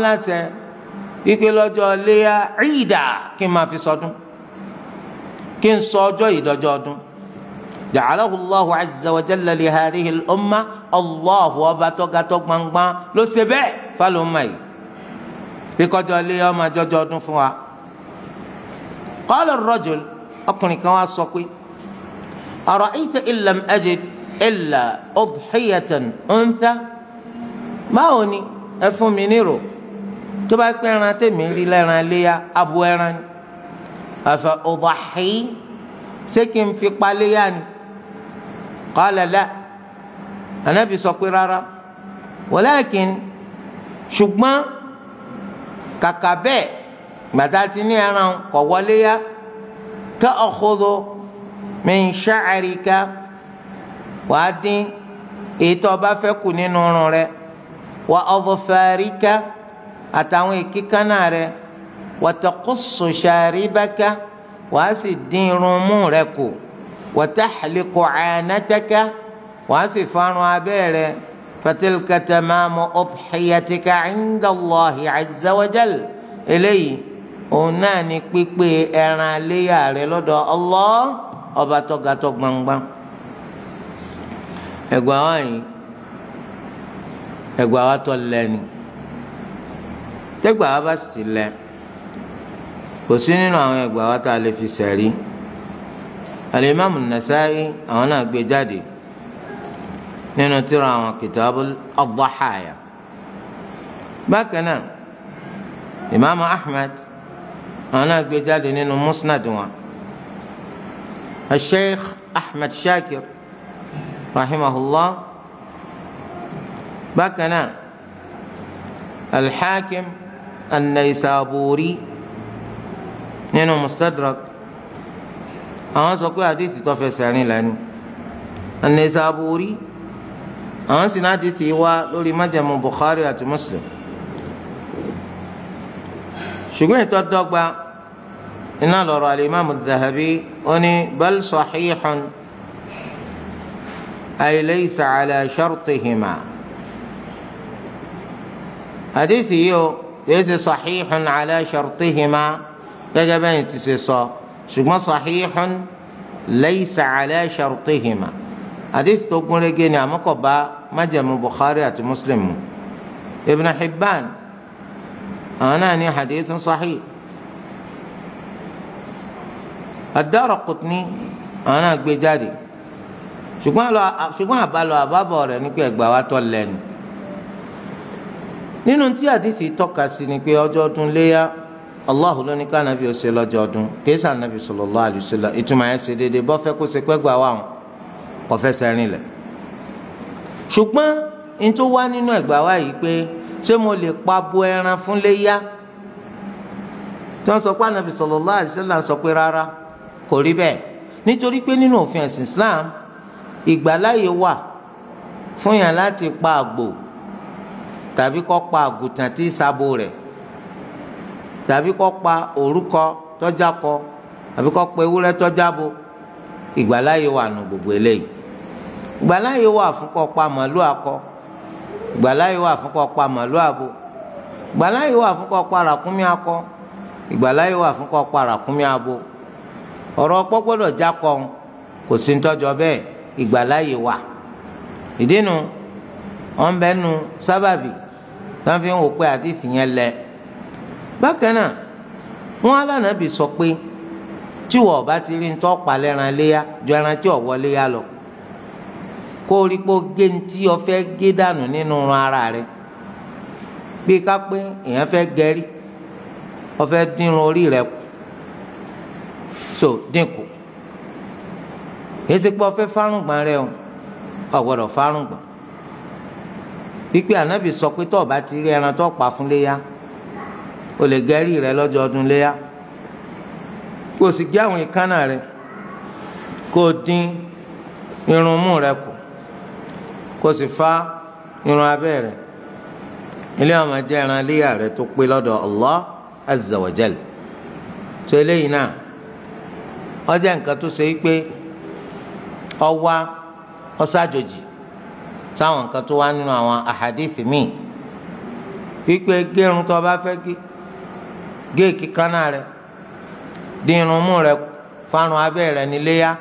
láṣẹ wípé lọ́jọ́ léyà ìdá kí n máa fi sọdún kí n sọ ọjọ́ ìdọ́jọ́ ọdún. ja'alahu Allahu azza wa jalla li hadhihi al-umma Allahu ọba tọ́gatọ́ gbangban ló ṣe bẹ́ẹ̀ fálọ́mà yìí bí kọjọ́ léyà ọmọ àjọjọ́ ọdún fún wa. qala ar-rajul ọkùnrin kan wá sọ pé ara'ayta in lam ajid illa udhiyatan untha báwo ni ẹ fún mi nírò tó bá pẹ́ ẹran tèmi rí lẹ́ran léyà abo ẹran ni afa udhi ṣé kí n fi pa léyà ni qala la Ànábì sọ pé rárá walakin ṣùgbọ́n kàkà bẹ́ẹ̀ gbàtà tí ní ẹran kọ̀ wọlé yá ta'khudhu min sha'rika wàá dín èyí tó bá fẹ́ kù nínú irun rẹ̀ wa adfarika àtàwọn èkíkánná rẹ̀ wa taqussu sharibaka wàá sì dín irun mú rẹ̀ kù wa tahliqu 'anataka wàá sì farun abẹ́ rẹ̀ fatilka tamamu udhiyatika 'inda Allahi 'azza wa jal eléyìí òun náà ni pípé ẹran léyà rẹ̀ lọ́dọ̀ Allah ọba tọ́gatọ́ gbangban. ẹgbà wa yìí ẹgbà wa tọ́ lẹ́ni tẹ́gbà wa bá sì lẹ́ kò sí nínú àwọn ẹgbà wa tá a lè fi sẹ̀rí. Al-Imam An-Nasa'i àwọn náà gbé jáde nínú tírà àwọn Kitabul Ad-Dhahaya. bákan náà Imam Ahmad àwọn náà gbé jáde nínú Musnad wọn. Al-Sheikh Ahmad Shakir rahimahullah bákan náà Al-Hakim An-Naysaburi nínú Mustadrak àwọn sọ pé àdìsí tó fẹsẹ̀ rìn lẹ́nu. An-Naysaburi àwọn sì náà àdìsí wá lórí májẹ̀mú Bukhari àti Muslim ṣùgbọ́n ètò dọ́gba iná lọ́rọ̀ al-Imam Adh-Dhahabi ó ní bal sahihun ay laysa ala shartihima àdìsí yìí ó kìí ṣe sahihun ala shartihima gẹ́gẹ́ bẹ́ẹ̀ ti ṣe sọ ṣùgbọ́n sahihun laysa ala shartihima àdìsí tó gún régé ni àmọ́ kò bá májẹ̀mú Bukhari àti Muslim mu. Ibn Hibban àwọn náà ní hadithun sahih. Ad-Daraqutni àwọn náà gbé jáde ṣùgbọ́n àbálọ àbábọ̀ rẹ̀ ní pé ẹgbàá wa tọ́ lẹ́nu. nínú tí àdìsí tọ́ka sí ni pé ọjọ́ ọdún léyà Allahu ló ní ká nàbí ó ṣe lọ́jọ́ ọdún kìí sàn nàbí sallallahu alaihi wasallam ìtumọ̀ yẹn ṣe déédéé bọ́ fẹ́ kó ṣe pẹ́ gbà wà wọn kò fẹ́ sẹ́rin lẹ̀. ṣùgbọ́n n tó wá nínú ẹgbàá wa yìí pé ṣé mo lè pa abo ẹran fún léyà tí wọ́n sọ pé ànàbì sallallahu alaihi wasallam sọ pé rárá kò rí bẹ́ẹ̀ nítorí pé nínú òfin ẹ̀sìn Islam ìgbàláyè wà fún yàn láti pa àgbò tàbí kó pa àgùtàn tí ìsabo rẹ̀ tàbí kó pa òrúkọ tọ́jákọ tàbí kó pa ewúrẹ́ tọ́jábo ìgbàláyè wà nù gbogbo eléyìí. ìgbàláyè wà fún kó pa màlúù akọ ìgbàláyè wà fún kó pa màlúù abo ìgbàláyè wà fún kó pa ràkúnmí akọ ìgbàláyè wà fún kó pa ràkúnmí abo ọ̀rọ̀ ọpọ́ gbọ́dọ̀ jákọ kò sí ntọ́jọ́ bẹ́ẹ̀ ìgbàláyè wà. ìdínú wọn bẹ nu sábàbí tí wọn fi ń wò pé àdìsí yẹn lẹ. bákan náà wọn alánàbì sọ pé tí wọn ọba ti rí ntọ́ palẹ̀ran léyà ju ẹran tí ọ̀wọ́ léyà lọ kó o rí pé ó gé ntí o fẹ́ gé dànù nínú irun ara rẹ bí ká pé èèyàn fẹ́ gẹrí o fẹ́ dínrun orí rẹ kù so dínkù èsì pé o fẹ́ fárùngbọ̀n rẹ o gbọ́dọ̀ fárùngbọ̀n pípé ànábì sọ pé tó o bá ti rí ẹran tó pa fún léyà o lè gẹrí rẹ lọ́jọ́ ọdún léyà kó o sì gé àwọn ìkánná rẹ kó o dín irun mú rẹ kù kó o sì fá irun abẹ́ rẹ ilé ọmọ jẹ́ ẹran léyà rẹ tó pé lọ́dọ̀ Allah azza wa jal tó eléyìí náà ó jẹ́ nǹkan tó ṣe pé ọwá ọ̀ṣàjòjì sáwọn nǹkan tó wá nínú àwọn àhàdíìsì míì pípé gérun tó bá fẹ́ gé èékánná rẹ̀ dín irun mú rẹ̀ fárun abẹ́ rẹ̀ níléyà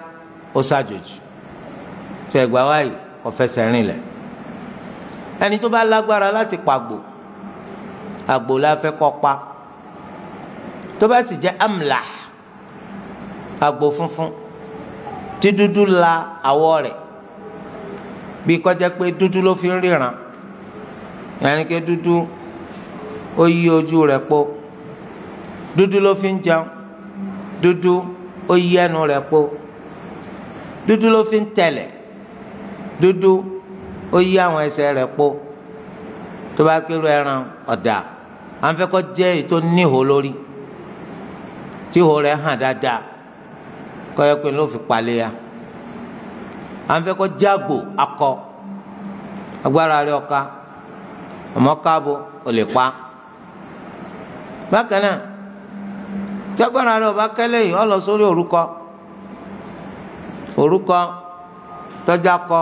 ó ṣàjòjì tó ẹgbàá wáyé kò fẹsẹ̀ rìn lẹ̀. ẹni tó bá lágbára láti pàgbò àgbò la fẹ́ kó pa tó bá sì jẹ́ amlah àgbò funfun tí dúdú la àwọ̀ rẹ̀ bí kó jẹ́ pé dúdú ló fi ń ríran yàní ké dúdú ó yí ojú rẹ̀ po dúdú ló fi ń jẹun dúdú ó yí ẹnu rẹ̀ po dúdú ló fi ń tẹ̀lẹ̀ dúdú ó yí àwọn ẹsẹ̀ rẹ̀ po tó bá kéré ẹran ọ̀dà à ń fẹ́ kó jẹ́ ètò níhò lórí tí ihò rẹ̀ hàn dáadáa kó yẹ pé ló fi paléya à ń fẹ́ kó jẹ́ àgbò akọ agbára rẹ̀ ọ̀ka ọmọ káàbọ̀ ò lè pa bákan náà tí agbára rẹ̀ ọba kẹ́lẹ́ yìí ó lọ sórí orúkọ tọ́já kọ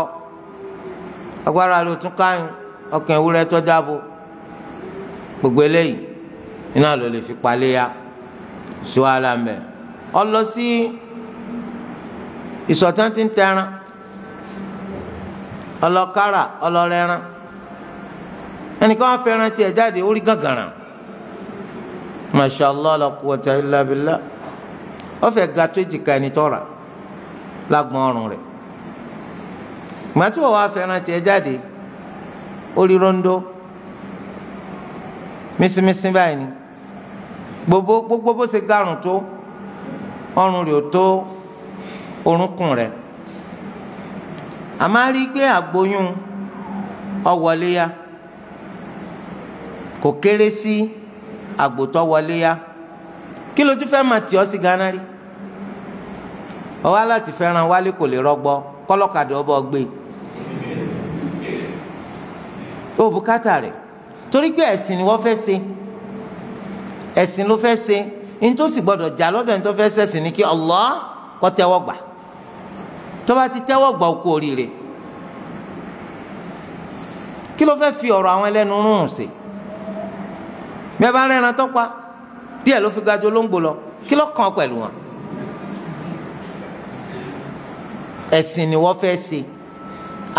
agbára rẹ̀ tún káyìn ọkàn ewúrẹ́ tọ́já bo gbogbo eléyìí iná ló lè fi paléya sí wàhálà ń bẹ ó lọ sí ìsọ̀tán tí ń tẹran ọlọ́kárà ọlọ́rẹ́rán ẹnìkan wọn fẹ́ràn tiẹ̀ jáde orí gàngàràn mashallah la quwwata illa billah ó fẹ́ ga tó èjìká ẹni tọ́ra lágbọ̀n ọrùn rẹ̀ gbàtí wọ́n wá fẹ́ràn tiẹ̀ jáde orí rondo mísímísí báyìí ni gbogbo bó ṣe gàrùn tó ọrùn rẹ̀ ò tó orúnkún rẹ̀ àmọ́ rí gbé àgboyún ọwọlé ya kò kéré sí àgbòtọ́ wọlé ya kí lójú fẹ́ máa tì ọ́ sí gánà rí ọwọ́ láti fẹ́ràn wálé kò lè rọgbọ kọ́lọ́kadà ọbọ̀ gbé ó bùkátà rẹ̀ torí pé ẹ̀sìn ni wọ́n fẹ́ ṣe ẹ̀sìn ló fẹ́ ṣe ní tó sì gbọ́dọ̀ jà lọ́dọ̀ ní tó fẹ́ ṣẹ̀sìn ni kí Allah kó tẹ́wọ́ gbà tó bá ti tẹ́wọ́ gbà okú oríire kí ló fẹ́ fi ọ̀rọ̀ àwọn ẹlẹ́nu rúrùn sí bẹ́ẹ̀ bá rẹ́ran tó pa díẹ̀ ló fi ga jù olóńgbò lọ kí ló kàn pẹ̀lú wọn ẹ̀sìn ni wọ́n fẹ́ ṣe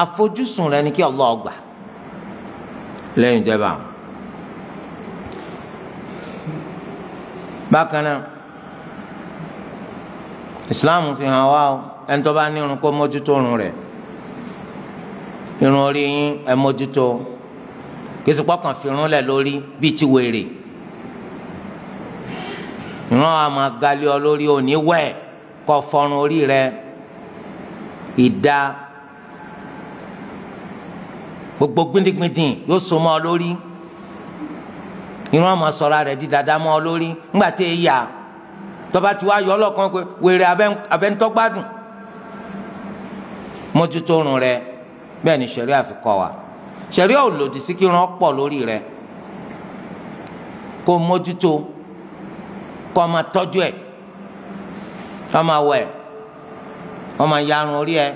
àfojúsùn rẹ ni kí Allah gbà lẹ́yìn ìjẹba bákan náà Islam fi hàn wá o ẹni tó bá ní irun kó mójútó irun rẹ̀ irun orí yín ẹ mójútó kí sùpọ̀ kan fi irun lẹ̀ lórí bíi ti wèrè ìran àmọ́ galẹ ọ lórí òní wẹ̀ kọ́ fọrun orí rẹ̀ ìdá gbogbo gbindigbindin yóò so mọ́ ọ lórí ìran àmọ́ sọ̀rọ̀ rẹ̀ di dada mọ́ ọ lórí ńgbà tí èyí yà tọ́ba tí wàá yọ ọlọ́kan pé wèrè abẹ́ntọ́gbádùn mójútó irun rẹ̀ bẹ́ẹ̀ ni ṣẹ̀ríà fi kọ́ wa ṣẹ̀ríà ò lòdì sí kí irun pọ̀ lórí rẹ̀ kó mójútó kó máa tọ́jú ẹ̀ kó máa wẹ̀ kó máa yarun orí ẹ̀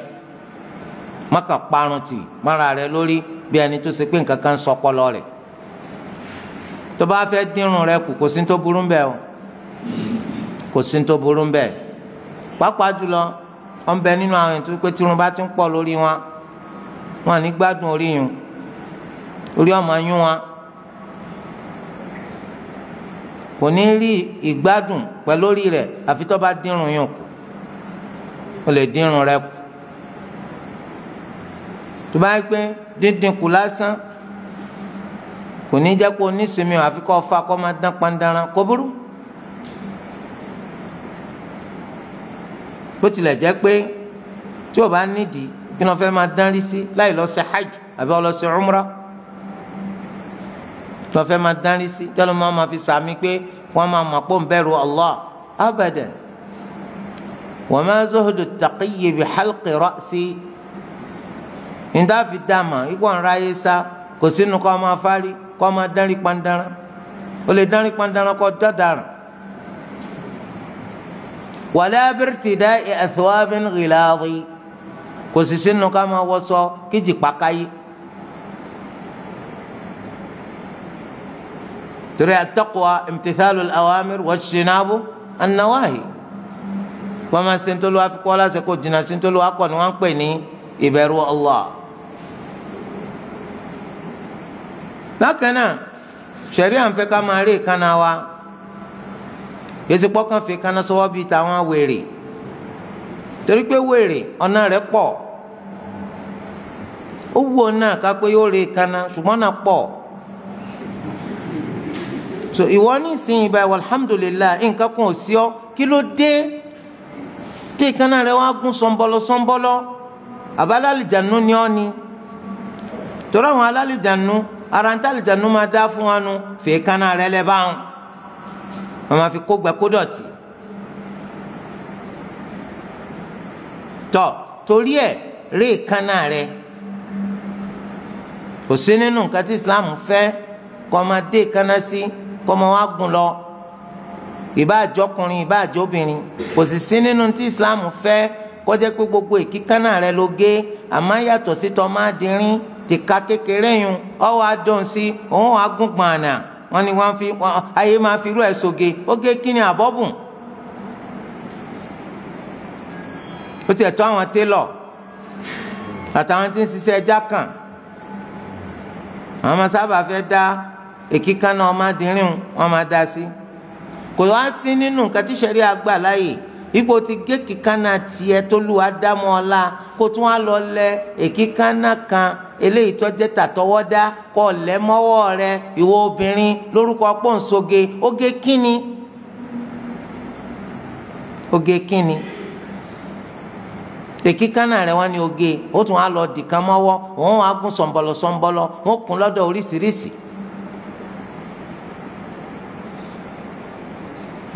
má kàn parun tì mára rẹ̀ lórí bí ẹni tó ṣe pé nǹkan kan ń sọpọlọ rẹ̀ tó bá fẹ́ dínrun rẹ̀ kù kò sí tó burú bẹ́ẹ̀ o kò sí tó burú bẹ́ẹ̀ pàápàá jùlọ wọ́n bẹ nínú àwọn ètò pé tí irun bá ti ń pọ̀ lórí wọn ní gbádùn orí yun orí ọmọ yún wọn kò ní rí ìgbádùn pẹ̀lú orí rẹ̀ àfi tó bá dínrun yun kù ó lè dínrun rẹ̀ kù tó bá yẹ pé díndín kù lásán kò ní jẹ́ kó oníṣìmí àfi kó fa kó máa dán pandaran kó burú. bó tilẹ̀ jẹ́ pé tí o bá nídìí kí wọ́n fẹ́ máa dánrí sí láì lọ sí hajj àbí lọ sí umrah tí wọ́n fẹ́ máa dánrí sí tẹ́lẹ̀ máa fi sàmì pé wọ́n máa mọ̀ pé ń bẹ̀rù Allah abadan wa ma zuhdu taqiyyi bi halqi ra'si níta fi dàmà ikú ọ̀nra ayé sá kò sínú kọ́ máa fárí kọ́ máa dánrí pandaran o lè dánrí pandaran kọ́ dọ́daràn. wala birtida'i athwabin ghiladi kò sì sínú ká máa wọṣọ kíjì pàkáyé torí at-taqwa imtithalul awamir wajtinabu an-nawahi wọ́n máa ṣe ń tọ́lu àfikún ọlọ́sẹ̀ kò jìnnà sí ń tọ́lu akọ ni wọ́n ń pè ní ìbẹ̀rù Allah. bákan náà ṣẹ̀rí à ń fẹ́ ká máa rí ìkànnà wa yẹsì pọ́kàn fi ìkànnà sọ́wọ́ bíi tàwọn wèrè torí pé wèrè ọ̀nà rẹ̀ pọ̀ ó wù ọ́ náà ká pé yóò rí ìkànnà ṣùgbọ́n náà pọ̀ so ìwọ ní ìsinyìí báyìí alhamdulillah nǹkan kan ò sí ọ kí ló dé tí ìkànnà rẹ̀ wá gún sọ́nbọ́lọ́ àbálàlìjànú ni ọ́ ni torí àwọn alálìjànú ara ń tàlìjànú máa dá fún wa nu fi ìkànnà rẹ̀ lẹ́ báwọn wọ́n máa fi kó gbẹ kó dọ̀tí tọ́ torí ẹ̀ rí ìkànnà rẹ̀ kò sí nínú nǹkan tí Islam fẹ́ kọ́ máa dé ìkànnà sí kọ́ máa wá gùn lọ ìbá àjọkùnrin ìbá àjọbìnrin kò sì sí nínú tí Islam fẹ́ kọjá pé gbogbo ìkíkánná rẹ ló gé àmọ́ yàtọ̀ sí tọ́ máa dínrín ti ka kékeré yun ọwọ́ adùn sí òun agúngbọ̀n àná wọn ni wọ́n fi ayé máa fi irú ẹ̀ soge ó gé kíni àbọ̀bùn ó tiẹ̀ tó àwọn télọ̀ àtàwọn tí ń ṣiṣẹ́ ẹja kan àwọn máa sábà fẹ́ dá ìkíkánná ọmọdéńrín wọn máa dá sí kò wá sí nínú nǹkan tí sẹ́rí àgbà láàyè ipò ti gé kíkánná tiẹ̀ tó lù wá dámọ́ ọ̀la kó tún wá lọ lẹ èkíkánná kan eléyìí tó jẹ́ tàtọwọ́dá kọ́ lẹ́ mọ́wọ́ rẹ ìwọ obìnrin lórúkọ pọ́ǹsoge ó gé kíni ó gé kíni èkíkánná rẹ wọ́n ní oge ó tún wá lọ dìkan mọ́wọ́ wọ́n wá gún sọ̀nbọ̀lọ̀ wọ́n kún lọ́dọ̀ oríṣiríṣi.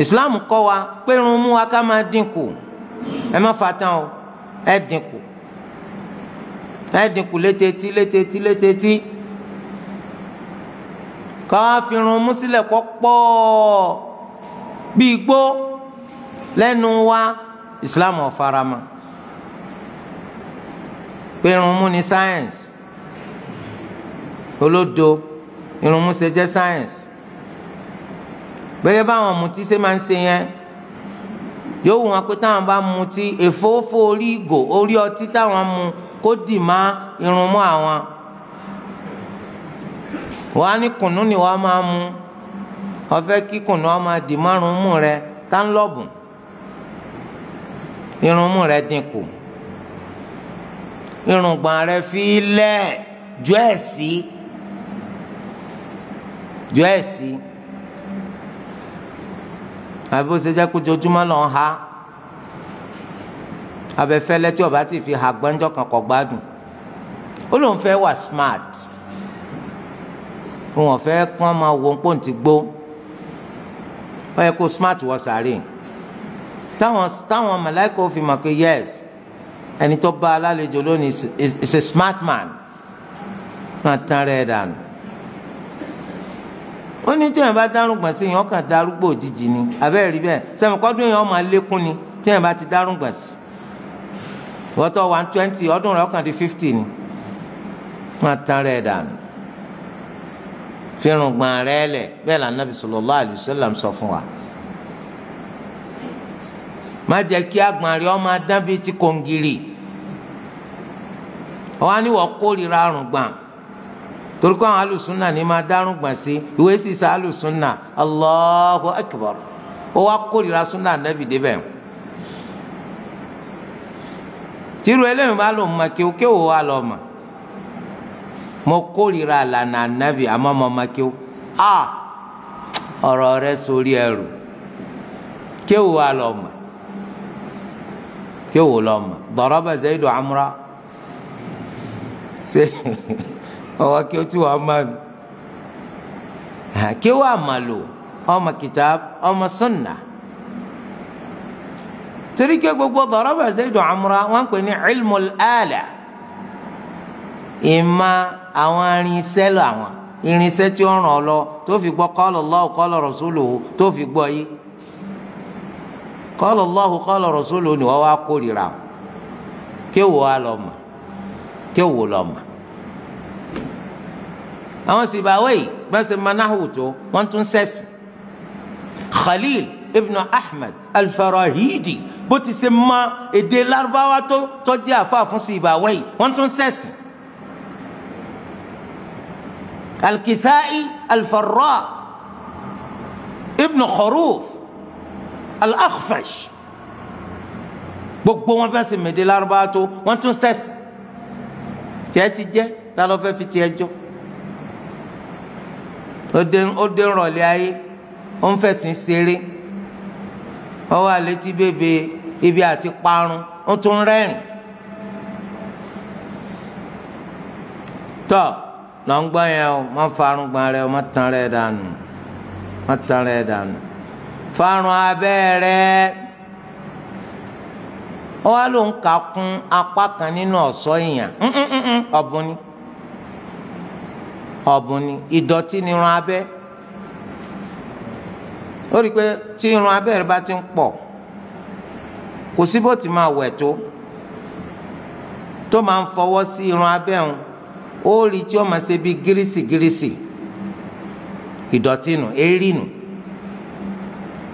Islam kọ́ wa pé irun mú wa ká máa dínkù ẹ má fa tán o ẹ dínkù létetí ká wá fi irun mú sílẹ̀ kọ́ pọ̀ bí igbó lẹ́nu wa Islam ò fara mọ́ pé irun mú ni science olódo irun mú ṣe jẹ́ science bẹ́ẹ̀ báwọn mutí ṣe máa ń ṣe yẹn yóò wù wọn pé táwọn bá mutí èfófó orí ìgò orí ọtí táwọn mu kó dì má irun mú àwọn wọn á ní kùnú ni wọn máa mu ọfẹ kí kùnú wọn máa dì márùn mú rẹ tánlọ́ọ̀bù irun mú rẹ dínkù irùngbọ̀n rẹ fi lẹ̀ jọ ẹ̀ sí àbí ó ṣe jẹ́ kó ojoojúmọ́ lọ́n ha abẹ́fẹ́lẹ́ tí ọba ti fi ha gbọ́njọ́ kan kọ́ gbádùn ó lóun fẹ́ wà smart wọn fẹ́ kán máa wo pọ́ùn ti gbó ó yẹ kó smart wọ sàárè táwọn màláíkà ó fi mọ̀ pé yes ẹni tó bá alálejò lónìí is a smart man máa tán rẹ̀ dànù ó ní tí yẹn bá dárúgbọ̀n sí yẹn ọkàn darúgbò òjijì ni abẹ́rẹ́ rí bẹ́ẹ̀ sẹ́mi kọ́dún yẹn ọmọ alékún ni tí yẹn bá ti dárúgbọ̀n sí wọ́tọ̀ 120 ọdún rẹ̀ ọkàn di 50 ni wọ́n tán rẹ̀ dànù fírùngbọ̀n rẹ̀ lẹ̀ bẹ́ẹ̀ la Nabi sallallahu alaihi wasallam sọ fún wa má jẹ́ kí agbọ̀n rẹ̀ ọmọ adán bíi ti kòǹgìrì wọ́n á ní wọ́n kórìíra àrùngbọ̀n torí kó àwọn alùsùnà ní máa dárúgbọ̀n sí ìwé sísá alùsùnà Allahu Akbar ó wá kórìíra súnà Ànábì débẹ̀ tírú eléyìí bá lòun máa kéwò wá lọ mà mo kórìíra àlànà Ànábì àmọ́ mo máa kéwò ọ̀rọ̀ rẹ̀ sórí ẹrù kéwò wá lọ mà kéwò lọ mà daraba Zaidu Amra ṣe ọwọ́ kí o tí wọ́n máa nù kí wọ́n máa lò ọmọ kitab ọmọ sunna torí kí gbogbo daraba Zaidu Amra wọ́n pè ní ilmul ala ìmọ̀ àwọn irinṣẹ́ lọ àwọn irinṣẹ́ tí ó ràn ọ́ lọ tó fi gbọ́ qala Allahu qala rasuluhu tó fi gbọ́ yìí qala Allahu qala rasuluhu ni wọ́n wá kórìíra kí wọ́n wá lọ mọ̀ kí wọ́n lọ mọ̀ àwọn Sibawayh bá ṣe manahu tó wọ́n tún sẹ́sì. Khalil ibn Ahmad al-Farahidi bó ti ṣe ma èdè Lárúbáwá tó jẹ́ àfa fún Sibawayh wọ́n tún sẹ́sì. Al-Kisa'i al-Farra ibn Kharuf al-Akhfash gbogbo wọn fẹ́ ṣe mèdè Lárúbáwá tó wọ́n tún sẹ́sì. tiẹ̀ ti jẹ́ ta ló fẹ́ fi tiẹ̀ jọ. ó dé rọ̀lẹ́ ayé ó ń fẹ̀sìn ṣeré ó wà létí bèbè ibi àti parun ó tún rẹ́rìn. tọ́ lọ ń gbọ́ yẹn o má farun gbọ́n rẹ o má tan rẹ dànù má tan rẹ dànù farun abẹ́ rẹ ó wá ló ń kà kún apá kan nínú ọ̀ṣọ́ èèyàn ọ̀bùn ni ìdọ̀tí ni irun abẹ́ ó rí i pé tí irun abẹ́ rẹ bá ti ń pọ̀ kò sí bó ti máa wẹ̀ tó máa ń fọwọ́ sí irun abẹ́ òun ó rí tí ó máa ṣe bí gírísì ìdọ̀tí nù èérí nù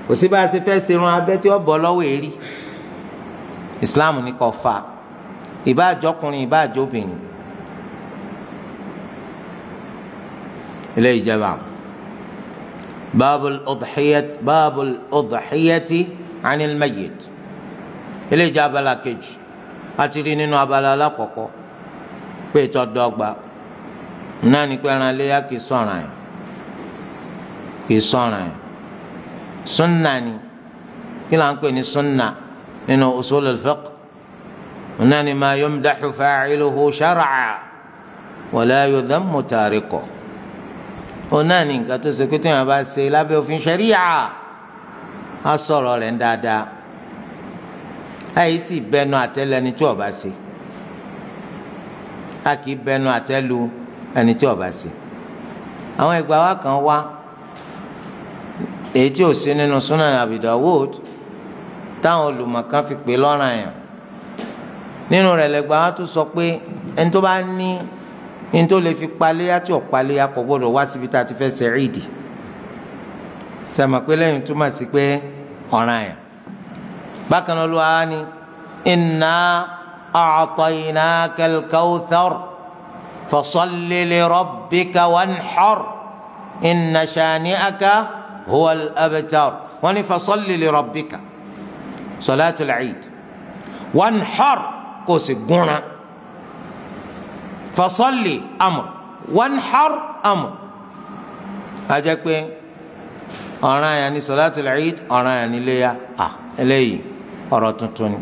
kò sí bá a ṣe fẹ́ ṣe irun abẹ́ tí ó bọ́ lọ́wọ́ èérí Islam ní kó fa ìbá àjọkùnrin ìbá àjọbìnrin ilé ìjẹba babul udhiyati anil mayyit ilé ìjẹ abala kejì àti rí nínú abala alákọ̀ọ́kọ́ pé ìtọ́ dọ́gba náà ní pé ẹran iléyà kì í sọ̀ràn yẹn sunna ni kí là ń pè ní sunna nínú usul al-fiqh náà ni ma yumdahu fa'iluhu shar'a wa la yudhammu tarikuhu òun náà ní nǹkan tó ṣe pé tí wọn bá ṣe lábẹ́ òfin ṣẹ̀ríyà á sọ̀rọ̀ rẹ̀ ń dáadáa àyè sì bẹnu àtẹ́lu ẹni tí ó bá ṣe a kì í bẹnu àtẹ́lu ẹni tí ó bá ṣe. àwọn ìgbà wa kan wá èyí tí ò sí nínú Sunan Abi Dawud táwọn olùmọ̀kan fi pè lọ́ranyàn nínú rẹ̀ lẹ́gbàá wa tún sọ pé ẹni tó bá ní ní tó lè fi paléyà tí ò paléyà kò gbọdọ̀ wá síbi tá a ti fẹ́ ṣe ìdì sàmà pé lẹ́yìn túmọ̀ sí pé ọ̀ranyàn. bákan náà Olúwa ní inna a'tainaka al-kawthar fasalli li rabbika wanhar inna shani'aka huwa al-abtar wọ́n ní fasalli li rabbika salatul eid wanhar kò sì gúnra fasalli amr wanhar amr ajẹ́ pé ọ̀ranyàn ní salatul eid ọ̀ranyàn ní iléyà eléyìí ọ̀rọ̀ tuntun ni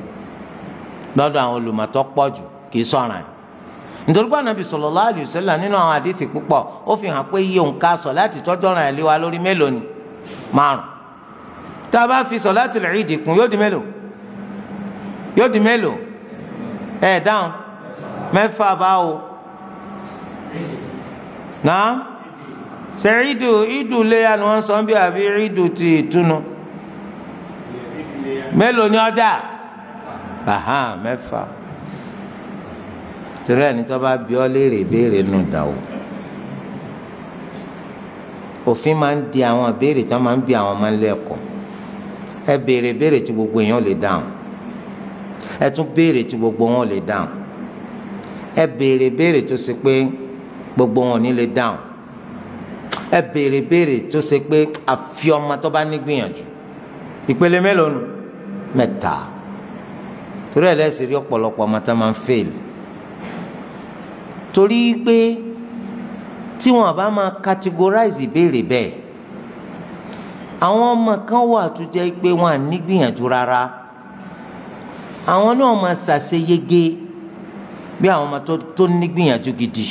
lọ́dọ̀ àwọn olùmọ̀tọ́ pọ̀jù kì í sọ̀ranyàn nítorí pé Ànábì sallallahu alaihi wasallam nínú àwọn àdìsí púpọ̀ ó fi hàn pé iye òǹkà sọ̀láàtì tọ́jú ọ̀ranyàn lé wa lórí mélòó ni 5 tá a bá fi salatul eid kún yóò di mélòó dáhùn 6 báwo náà ṣe ìdù léyà ni wọ́n sọ bí àbí ìdù ti ìtúnu mélòó ni ọjà 6 torí ẹni tó bá bí ọ léèrè béèrè nù dáwọ òfin máa ń di àwọn béèrè tó máa ń bí àwọn máa ń lẹ́kọ̀ọ́ ẹ béèrè béèrè tí gbogbo èèyàn lè dáhùn ẹ tún béèrè tí gbogbo wọn lè dáhùn ẹ béèrè béèrè tó ṣe pé gbogbo wọn ò ní lè dáhùn ẹ béèrè béèrè tó ṣe pé àfi ọmọ tó bá ní gbìyànjú ìpele mélòó nù 3 torí ẹ lẹ́sìn rí ọ̀pọ̀lọpọ̀ ọmọ tó máa ń fail torí pé tí wọn bá máa categorize ìbéèrè bẹ́ẹ̀ àwọn ọmọ kan wà tó jẹ́ pé wọn à ní gbìyànjú rárá àwọn náà máa ṣàṣeyege bí àwọn ọmọ tó ní gbìyànjú gidi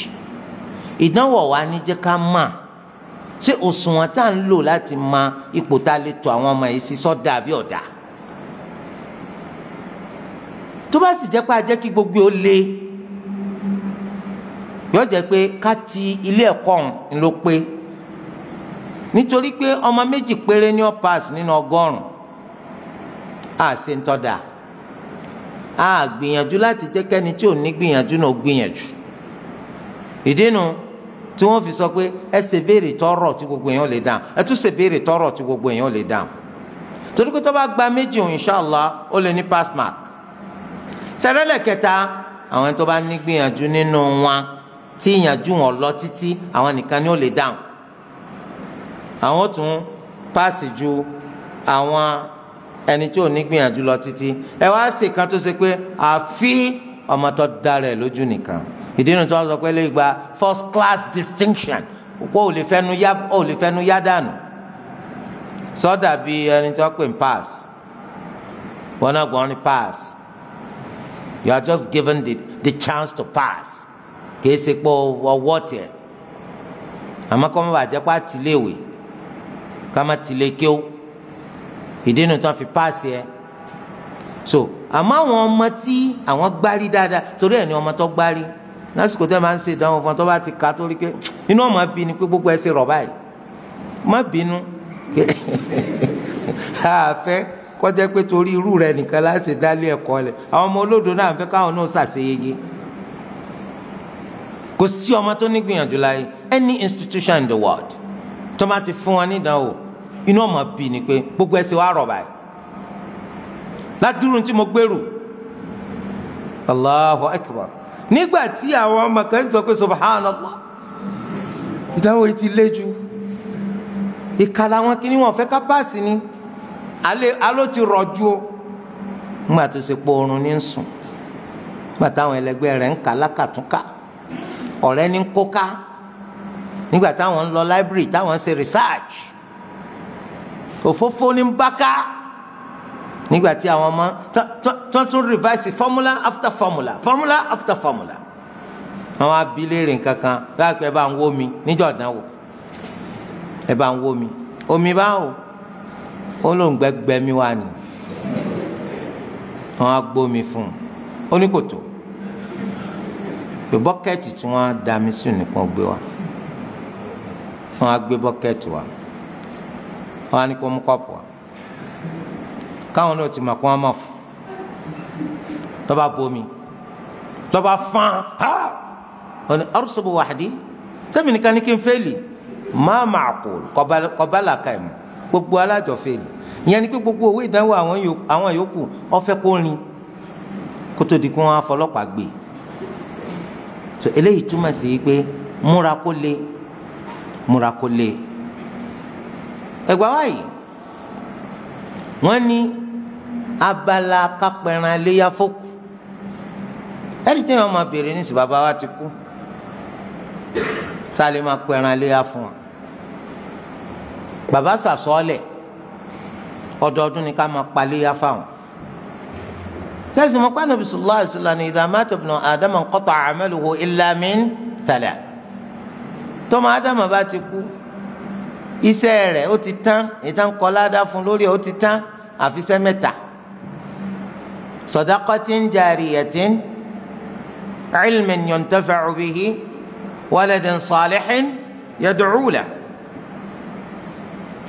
ìdánwò wa ní jẹ́ ká mà ṣé òṣùwọ̀n tá à ń lò láti mọ ipò tá a lè tò àwọn ọmọ yìí sí sọ́dà àbí ọ̀dà tó bá sì jẹ́ pé a jẹ́ kí gbogbo ó le yóò jẹ́ pé ká ti ilé ẹ̀kọ́ ń ló pé nítorí pé ọmọ 2 péré ní ó pass nínú 100 a ṣe ń tọ́da a gbìyànjú láti jẹ́ kẹ́ni tí ò ní gbìyànjú náà gbìyànjú ìdínú tí wọ́n fi sọ pé ẹ ṣe béèrè tọrọ tí gbogbo èèyàn lè dáhùn ẹ tún ṣe béèrè tọrọ tí gbogbo èèyàn lè dáhùn torí pé tó bá gba méjì òun inshallah ó lè ní pass mark. sẹ́rẹ́lẹ̀ kẹta àwọn ẹni tó bá ní gbìyànjú nínú wọn tí ìyànjú wọn lọ títí àwọn nìkan ni ó lè dáhùn àwọn tún paasi ju àwọn ẹni tí ò ní gbìyànjú lọ títí ẹ wá ṣe kan tó ṣe pé àfi ọmọ tó dára ẹ lójú nìkan ìdí nu tí wọ́n sọ pé lè gba first class distinction kó o lè fẹnu yá dànù sọ́dà bí ẹni tí wọ́n pè ń pass wọn náà gbọ́n ní pass you are just given the chance to pass kì í ṣe pé ọwọ́ tiẹ̀ àmọ́ kọ́ mọ́ bàjẹ́ pé àtìléèwé ká má tilé kí ó ìdí nu tí wọ́n fi pass yẹ so àmọ́ àwọn ọmọ tí àwọn gbárí dáadáa torí ẹ̀ ní ọmọ tó gbárí lásìkò tẹ́ máa ń ṣe ìdánwò fún ọ tó bá ti ka torí pé inú ọmọ bí ni pé gbogbo ẹ ṣe rọ̀ báyìí má bínú àfẹ́ kọjá pé torí irú rẹ nìkan láti dálé ẹ̀kọ́ lẹ̀ àwọn ọmọ olódo náà fẹ́ káwọn náà ṣàṣeyege kò sí ọmọ tó ní gbìyànjú láyé any institution in the world tó bá ti fún wọn ní ìdánwò inú ọmọ bí ni pé gbogbo ẹ ṣe wá rọ̀ báyìí ládùúrú tí mo gbèrú Allahu Akbar nígbà tí àwọn ọmọ kan sọ pé subhanallah ìdánwò yìí ti lé jù ìkàlà wọn kí ni wọn fẹ́ ká páàsì ni aló ti rọ̀jú o nígbà tó ṣe pé oorun ní sùn nígbà táwọn ẹlẹgbẹ́ rẹ̀ ń kà lákàtúnkà ọ̀rẹ́ ní kóká nígbà táwọn ń lọ library táwọn ń ṣe research òfófó ní báká nígbà tí àwọn ọmọ tó tún revise formula after formula àwọn abiléèrè nǹkankan láàpẹ ẹ bá ń wó mi níjọ́ ìdánwò ẹ bá ń wó mi omi báwo ó lóun gbẹgbẹ mi wá ni wọn á gbómi fún un ó ní kò tó pé bọ́kẹ́tì tí wọ́n á da mi sí nìkan gbé wa wọn á gbé bọ́kẹ́tì wa wọn á ní kó mú kọ́ọ̀pù wa káwọn náà ti mọ̀ kó wọ́n mọ̀ fún tọ́ba bomi tọ́ba fán ha ọ̀nà arsubu wahdi sẹ́mi nìkan ní kí n fẹ́ẹ̀lì má ma'qul kọ́bálà ká ẹ̀ mọ́ gbogbo alájọ fẹ́ẹ̀lì ìyẹn ni pé gbogbo òwe ìdánwò àwọn yòókù ọ̀fẹ́ kó rin kó tó di kó wọn afọlọ́pàá gbé so eléyìí túmọ̀ sí pé múra kó lé ẹgbàá wáyé wọ́n ní abala kápẹ́ran léyà fókù ẹni tí wọ́n máa béèrè ní sí bàbá wa ti kú sálẹ̀ máa pẹ́ran léyà fún wa bàbá sàsọ́ọ̀lẹ̀ ọdọọdún ni ká máa pa léyà fáwọn sẹ́sì mọ́ pé Ànábì sallallahu alaihi wasallam ní idha mata ibnu Adama inqata'a 'amaluhu illa min thalath tọ́mọ Ádámù bá ti kú iṣẹ́ rẹ̀ ó ti tán ìtàn kọ́ládá fún lórí ó ti tán àfisẹ́ mẹ́ta sadaqatin jariyatin ilmin yuntafa'u bihi waladin salihin yad'u lahu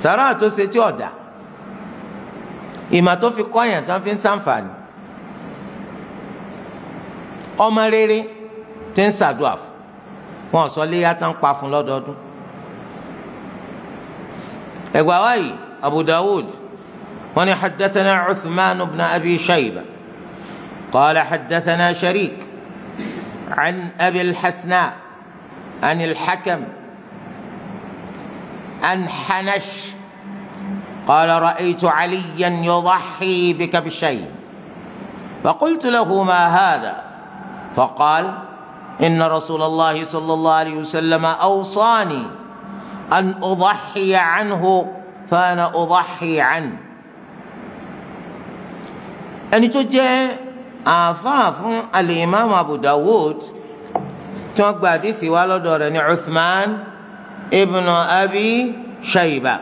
sàrà tó ṣe tí ọ̀dà ìmà tó fi kọ́yàn tán fi ń ṣàǹfààní ọmọ rere tí ń ṣàdúà fún wọn sọ léyà tán pa fún lọ́dọọdún ẹgbàáwáyì Abu Dawud wọn ni haddathana Uthman ibn Abi Shayba qala haddathana Sharik an Abi al-Hasna an al-Hakam an Hanash qala ra'aytu Aliyan yudahhi bikabshayn فقلت له ما هذا فقال إن رسول الله صلى الله عليه وسلم أوصاني أن أضحي عنه فأنا أضحي عنه ẹni tó jẹ́ àáfàá fún al-Imam Abu Dawud tí wọ́n gba àdìsí wa lọ́dọ̀ rẹ̀ ní Uthman ibn Abi Shayba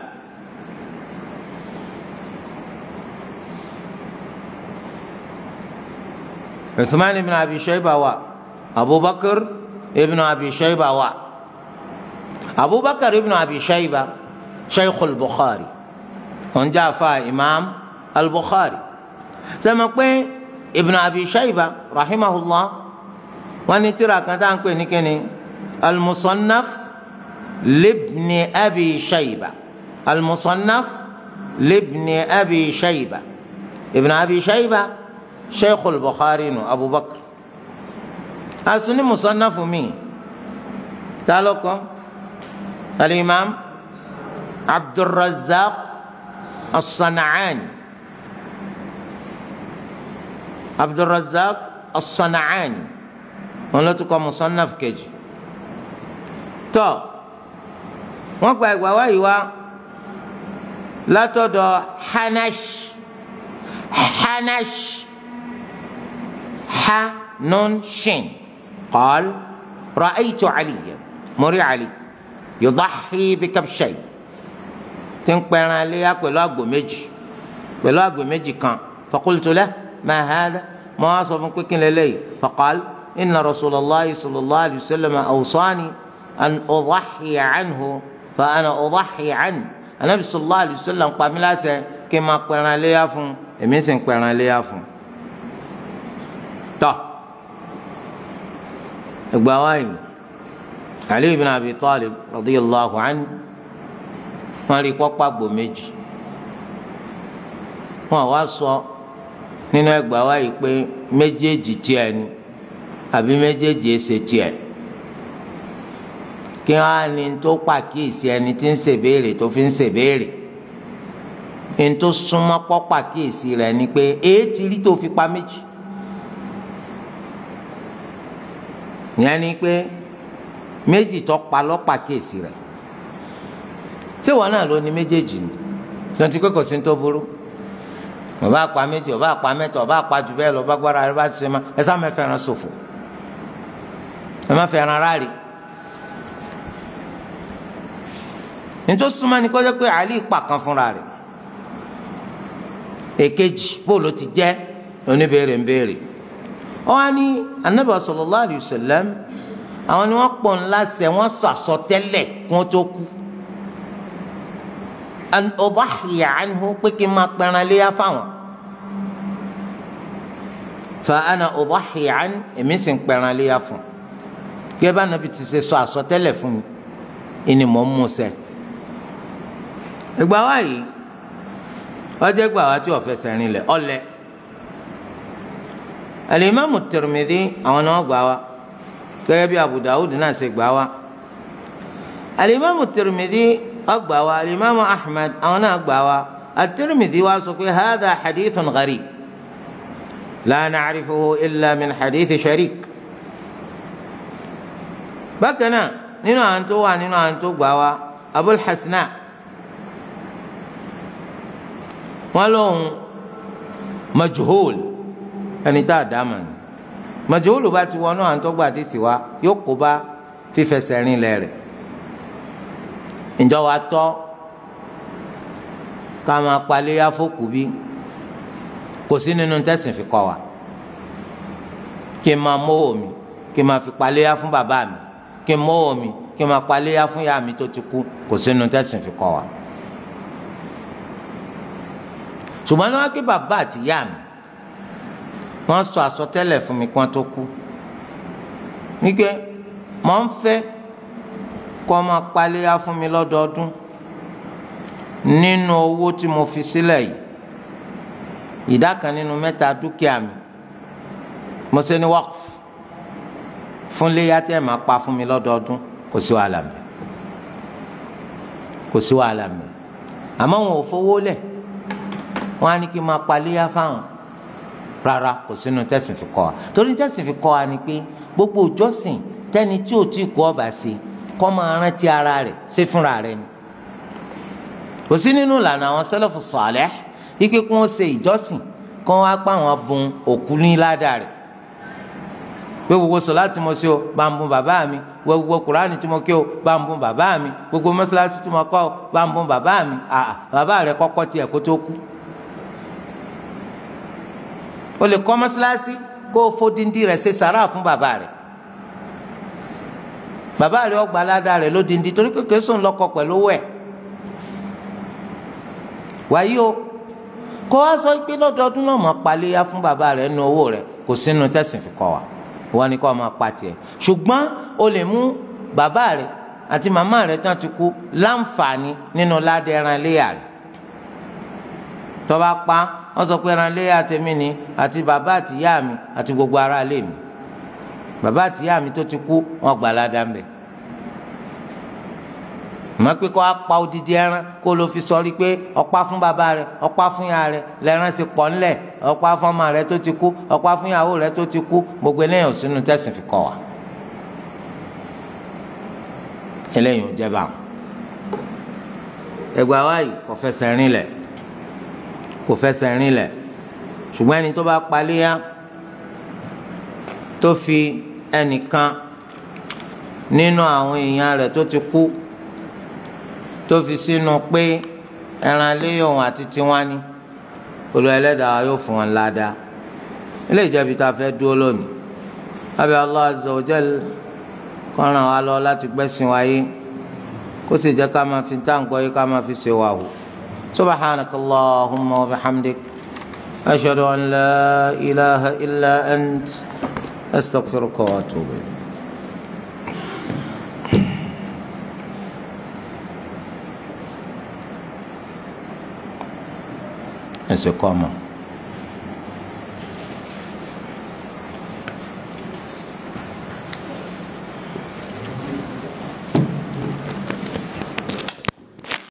Uthman ibn Abi Shayba wa Abubakar ibn Abi Shayba wa Abubakar ibn Abi Shayba Shaykh al-Bukhari wọ́n jẹ́ àáfàá Imam al-Bukhari sẹ́mi pé Ibn Abi Shayba rahimahullah wọ́n ní tírà kan tá à ń pè ní kíni al-Musannaf لابن أبي شيبة المصنف لابن أبي شيبة ابن أبي شيبة شيخ البخاري أبو بكر أصلي مصنف مين تعالوا الإمام عبد الرزاق الصنعاني عبد الرزاق الصنعاني ولتك مصنف كجي تو وقبع ووايوا لا تدع حنش نون شين قال رأيت عليا مري علي يضحي بكبشين تنقل عليها بلا أقو ميجي كان فقلت له ما هذا ما أصف كوكين للي فقال إن رسول الله صلى الله عليه وسلم أوصاني أن أضحي عنه فأنا أضحي عنه النبي صلى الله عليه وسلم قام لاسه كما قلنا لي أفهم إمسن قلنا لي أفهم تا إقباوين علي بن أبي طالب رضي الله عنه wọ́n rí pọ́pọ́ àgbò méjì wọ́n wá sọ nínú ẹgbàá wa yìí pé méjèèjì tiẹ̀ ni àbí méjèèjì ẹsẹ̀ tiẹ̀ kí wọ́n á ní tó pàkíyèsí ẹni tí ń ṣèbéèrè tó fi ń ṣèbéèrè ní tó súnmọ́ pọ́ pàkíyèsí rẹ̀ ni pé èé ti rí tó fi pa méjì ìyẹn ni pé méjì tó pa lọ́ pàkíyèsí rẹ̀ ṣé wọn náà ló ní méjèèjì ni lọ́n ti pé kò sí ní tó burú ọba àpá méjì ọba àpá mẹ́ta ọba àpá jù bẹ́ẹ̀ lọ bá gbára rẹ bá ti ṣe má ẹ sá mẹ́fẹ́ ran ṣòfò ẹ má fẹ́ ran aráàlú nítorí súnmọ́ ni kọ́jọ́ pé àlì ìpà kan fúnra rẹ̀ èkejì bóòlù ti jẹ́ oníbèrè ń béèrè ọ wá ní Ànábì sallallahu alayhi wa sallam àwọn ni wọ́n pọ̀ ńlá sẹ́ wọ́n sọ àsọtẹ́lẹ̀ kí wọ́n tó kú an udahhiya anhu pé kí n máa pẹran léyà fáwọn fa ana udahhiya an èmi sì ń pẹran léyà fún gẹ́gẹ́ bá Nàbí ti ṣe sọ àsọtẹ́lẹ̀ fún mi ìní mò ń mú ṣẹ. ìgbà wa yìí ọjọ́ ìgbà wa tí ó fẹsẹ̀ rinlẹ̀ ọlẹ̀ al-Imam at-Tirmidhi àwọn náà gbà wá gẹ́gẹ́ bí Abu Dawud náà ṣe gbà wá al-Imam at-Tirmidhi أقبى الإمام أحمد أو أقبى الترمذي واسق هذا حديث غريب لا نعرفه إلا من حديث شريك بكنا نينو أنتو قبى أبو الحسناء ولون مجهول يعني تا داما مجهول باتي ونو أنتو قبى تسوا يقبى في فسرين ليري ǹjọ́ wa tọ́ ká máa paléyà fókù bí kò sí nínú tẹ̀sìn fi kọ́ wa kí n máa mówó mi kí n máa fi paléyà fún bàbá mi kí n mówó mi kí n máa paléyà fún ìyá mi tó ti kú kò sí nínú tẹ̀sìn fi kọ́ wa. ṣùgbọ́n ní wọ́n kí bàbá àti ìyá mi wọ́n sọ àsọtẹ́lẹ̀ fún mi kí wọ́n tó kú wípé mò ń fẹ́ kọ́ máa paléyà fún mi lọ́dọọdún nínú owó tí mo fi sílẹ̀ yìí ìdá kan nínú mẹ́ta dúkìá mi mo ṣe ní waqf fún léyà tẹ́ máa pa fún mi lọ́dọọdún kò sí wàhálà mi àmọ́ wọn ò fowó lẹ̀ wọ́n á ní kí n máa paléyà fáwọn rárá kò sínú tẹ̀sìn fi kọ́ wa torí tẹ̀sìn fi kọ́ wa ni pé gbogbo ìjọsìn tẹ́ni tí ò tí kú ọba sí kọ́ máa rántí ara rẹ̀ ṣe fúnra rẹ̀ ni kò sí nínú ìlànà àwọn sẹ́lẹ̀fù sàlẹ̀ ike kí wọ́n ṣe ìjọsìn kí wọ́n á pa àwọn bùn òkú ní ládàá rẹ̀ pé gbogbo sọ̀láàtì mo ṣe o bá ń bùn bàbá mi gbogbo kùránì tí mo ké o bá ń bùn bàbá mi gbogbo mọ́sálásí tí mo kọ́ o bá ń bùn bàbá mi bàbá rẹ̀ kọ́kọ́ tiẹ̀ kó tó kú o lè kọ́ mọ́sálásí kó o fódìndín rẹ̀ ṣe sàrà fún bàbá rẹ̀ ó gba ládàá rẹ̀ lódìndín torí pé kèésùn lọ́kọ pẹ̀lú owó ẹ̀ wáyé o kó wá sọ pé lọ́dọọdún náà máa paléyà fún bàbá rẹ̀ nínú owó rẹ̀ kò sínú tẹ̀sìn fi kọ́ wa wọ́n ní kó máa pa tiẹ̀ ṣùgbọ́n o lè mú bàbá rẹ̀ àti màmá rẹ̀ tán ti kú láǹfààní nínú ládé ẹran iléyà rẹ̀ tó bá pa wọ́n sọ pé ẹran iléyà tèmi ni àti bàbá àti ìyá mi àti gbogbo ará ilé mi bàbá àti ìyá mi tó ti kú wọ́n gbà ládàá mbẹ mọ̀ pé kó apá odidi ẹran kó ló fi sọrí pé ọ̀pá fún bàbá rẹ̀ ọ̀pá fún ìyá rẹ̀ lẹ́ran sì pọ̀ ńlẹ̀ ọ̀pá fún ọmọ rẹ̀ tó ti kú ọ̀pá fún ìyàwó rẹ̀ tó ti kú gbogbo eléyìí ò sínú tẹ̀sìn fi kọ́ wa eléyìí ò jẹ́ bá wọn. ẹgbẹ́ wa yìí kò fẹsẹ̀ rinlẹ̀ kò fẹsẹ̀ rinlẹ̀ ṣùgbọ́n ẹni tó bá paléyà tó fi ẹnìkan nínú àwọn èèyàn rẹ̀ tó ti kú tó fi sínú pé ẹran léyòhùn àti tiwọn ni Olúwa Ẹlẹ́dàá yóò fún wọn ládàá ilé ìjẹbi tá a fẹ́ dúró lónìí abẹ́ Allah azza wa jal kó ràn wá lọ láti gbẹ́sìn wáyé kó sì jẹ́ ká máa fi táǹkọ́ yìí ká máa fi ṣe wà hù subhanakallahumma wa bihamdik ashhadu an la ilaha illa ant astaghfiruka wa atubu ilayk. Ese como